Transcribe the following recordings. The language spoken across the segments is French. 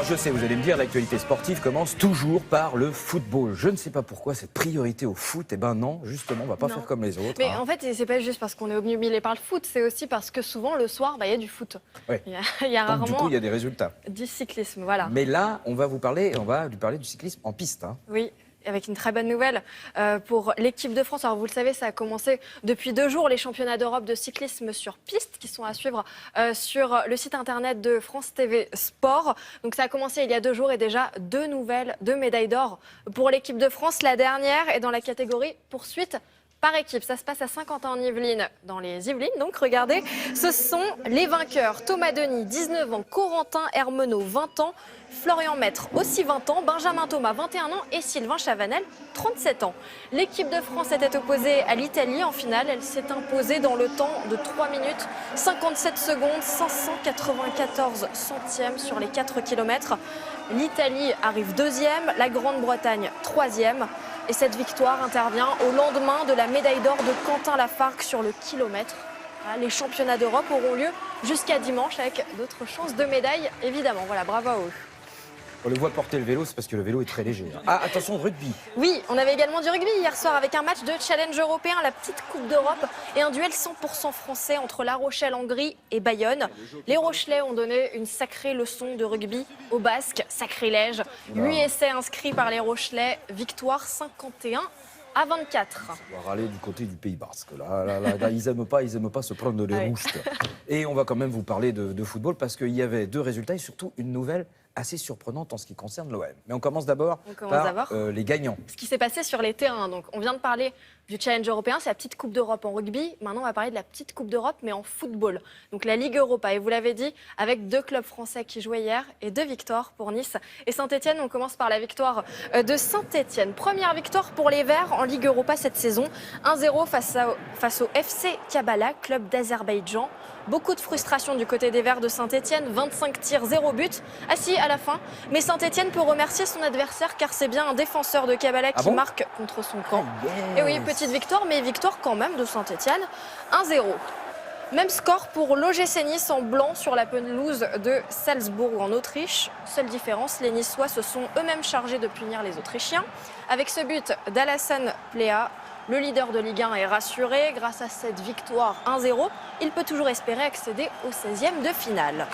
Alors je sais, vous allez me dire, l'actualité sportive commence toujours par le football. Je ne sais pas pourquoi cette priorité au foot. Eh ben non, justement, on va pas faire comme les autres. Mais en fait, c'est pas juste parce qu'on est obnubilé par le foot, c'est aussi parce que souvent le soir, il y a du foot. Oui. Il y a Donc, rarement du coup, il y a des résultats. du cyclisme, voilà. Mais là, on va lui parler du cyclisme en piste. Hein. Oui. Avec une très bonne nouvelle pour l'équipe de France. Alors vous le savez, ça a commencé depuis 2 jours, les championnats d'Europe de cyclisme sur piste qui sont à suivre sur le site internet de France TV Sport. Donc ça a commencé il y a 2 jours et déjà 2 médailles d'or pour l'équipe de France. La dernière est dans la catégorie poursuite par équipe. Ça se passe à Saint-Quentin-en-Yvelines, dans les Yvelines. Donc regardez, ce sont les vainqueurs. Thomas Denis, 19 ans, Corentin Hermenot, 20 ans, Florian Maître, aussi 20 ans, Benjamin Thomas, 21 ans et Sylvain Chavanel, 37 ans. L'équipe de France était opposée à l'Italie en finale. Elle s'est imposée dans le temps de 3 minutes 57 secondes, 594 centièmes sur les 4 kilomètres. L'Italie arrive deuxième, la Grande-Bretagne troisième. Et cette victoire intervient au lendemain de la médaille d'or de Quentin Lafargue sur le kilomètre. Les championnats d'Europe auront lieu jusqu'à dimanche avec d'autres chances de médailles, évidemment. Voilà, bravo à eux. On le voit porter le vélo, c'est parce que le vélo est très léger. Ah, attention, rugby. Oui, on avait également du rugby hier soir avec un match de challenge européen, la petite Coupe d'Europe et un duel 100% français entre La Rochelle-Hongrie et Bayonne. Les Rochelais ont donné une sacrée leçon de rugby aux Basques, sacrilège. 8 essais inscrits par les Rochelais, victoire 51-24. On va râler du côté du Pays Basque. Là, ils aiment pas se prendre les roustes. Et on va quand même vous parler de football parce qu'il y avait 2 résultats et surtout une nouvelle assez surprenante en ce qui concerne l'OM. Mais on commence d'abord par les gagnants. Ce qui s'est passé sur les terrains. Donc, on vient de parler du challenge européen, c'est la petite Coupe d'Europe en rugby. Maintenant, on va parler de la petite Coupe d'Europe, mais en football. Donc, la Ligue Europa. Et vous l'avez dit, avec 2 clubs français qui jouaient hier et 2 victoires pour Nice et Saint-Etienne. On commence par la victoire de Saint-Etienne. Première victoire pour les Verts en Ligue Europa cette saison. 1-0 face au FC Kabbalah, club d'Azerbaïdjan. Beaucoup de frustration du côté des Verts de Saint-Etienne, 25 tirs, 0 but. Ah si, à la fin. Mais Saint-Etienne peut remercier son adversaire car c'est bien un défenseur de Kabbalah qui marque contre son camp. Et oui, petite victoire, mais victoire quand même de Saint-Etienne, 1-0. Même score pour l'OGC Nice en blanc sur la pelouse de Salzbourg en Autriche. Seule différence, les Niçois se sont eux-mêmes chargés de punir les Autrichiens. Avec ce but d'Alassane Plea, le leader de Ligue 1 est rassuré. Grâce à cette victoire 1-0, il peut toujours espérer accéder au 16e de finale.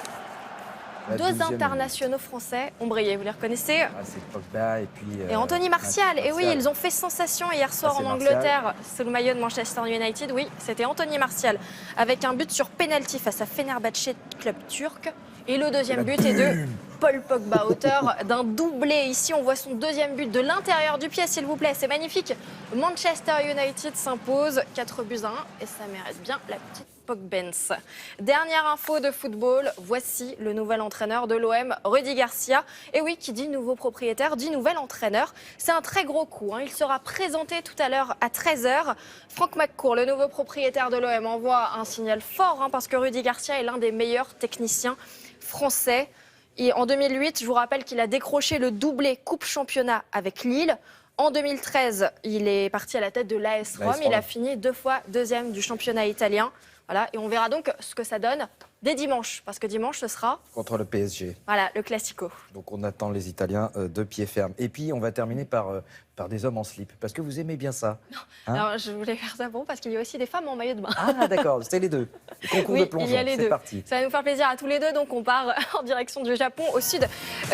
2 internationaux français ont brillé, vous les reconnaissez? C'est Pogba et puis... Et Anthony Martial. Et oui, ils ont fait sensation hier soir en Angleterre sous le maillot de Manchester United. Oui, c'était Anthony Martial avec un but sur penalty face à Fenerbahçe, club turc. Et le deuxième but est de Paul Pogba, auteur d'un doublé. Ici, on voit son deuxième but de l'intérieur du pied, s'il vous plaît. C'est magnifique. Manchester United s'impose 4 buts à 1 et ça mérite bien la petite Pogbens. Dernière info de football, voici le nouvel entraîneur de l'OM, Rudy Garcia. Et oui, qui dit nouveau propriétaire, dit nouvel entraîneur. C'est un très gros coup. Il sera présenté tout à l'heure à 13h. Franck McCourt, le nouveau propriétaire de l'OM, envoie un signal fort parce que Rudy Garcia est l'un des meilleurs techniciens français. Et en 2008, je vous rappelle qu'il a décroché le doublé Coupe Championnat avec Lille. En 2013, il est parti à la tête de l'AS Rome. Il a fini 2 fois deuxième du championnat italien. Voilà, et on verra donc ce que ça donne dès dimanche, parce que dimanche, ce sera... contre le PSG. Voilà, le Classico. Donc on attend les Italiens de pied ferme. Et puis on va terminer par des hommes en slip, parce que vous aimez bien ça. Non, alors je voulais faire ça parce qu'il y a aussi des femmes en maillot de bain. Ah d'accord, c'était les 2. Le concours de plongeon, c'est parti. Ça va nous faire plaisir à tous les 2, donc on part en direction du Japon, au sud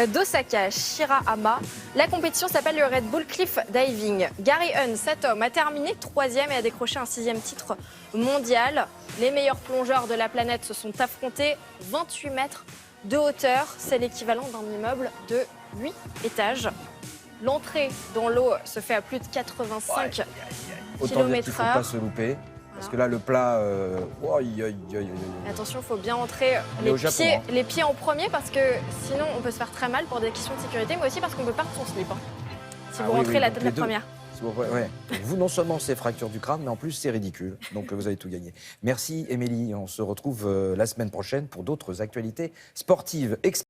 d'Osaka, Shirahama. La compétition s'appelle le Red Bull Cliff Diving. Gary Hunn, cet homme, a terminé 3e et a décroché un 6e titre mondial. Les meilleurs plongeurs de la planète se sont affrontés, 28 mètres de hauteur. C'est l'équivalent d'un immeuble de 8 étages. L'entrée dans l'eau se fait à plus de 85 km/h. Autant dire qu'il ne faut pas se louper. Parce que là, le plat... Attention, il faut bien entrer les pieds en premier parce que sinon, on peut se faire très mal pour des questions de sécurité, mais aussi parce qu'on peut perdre son slip. Si vous rentrez la tête la première. Ouais. Vous, non seulement c'est fracture du crâne, mais en plus c'est ridicule. Donc vous avez tout gagné. Merci Émilie. On se retrouve la semaine prochaine pour d'autres actualités sportives.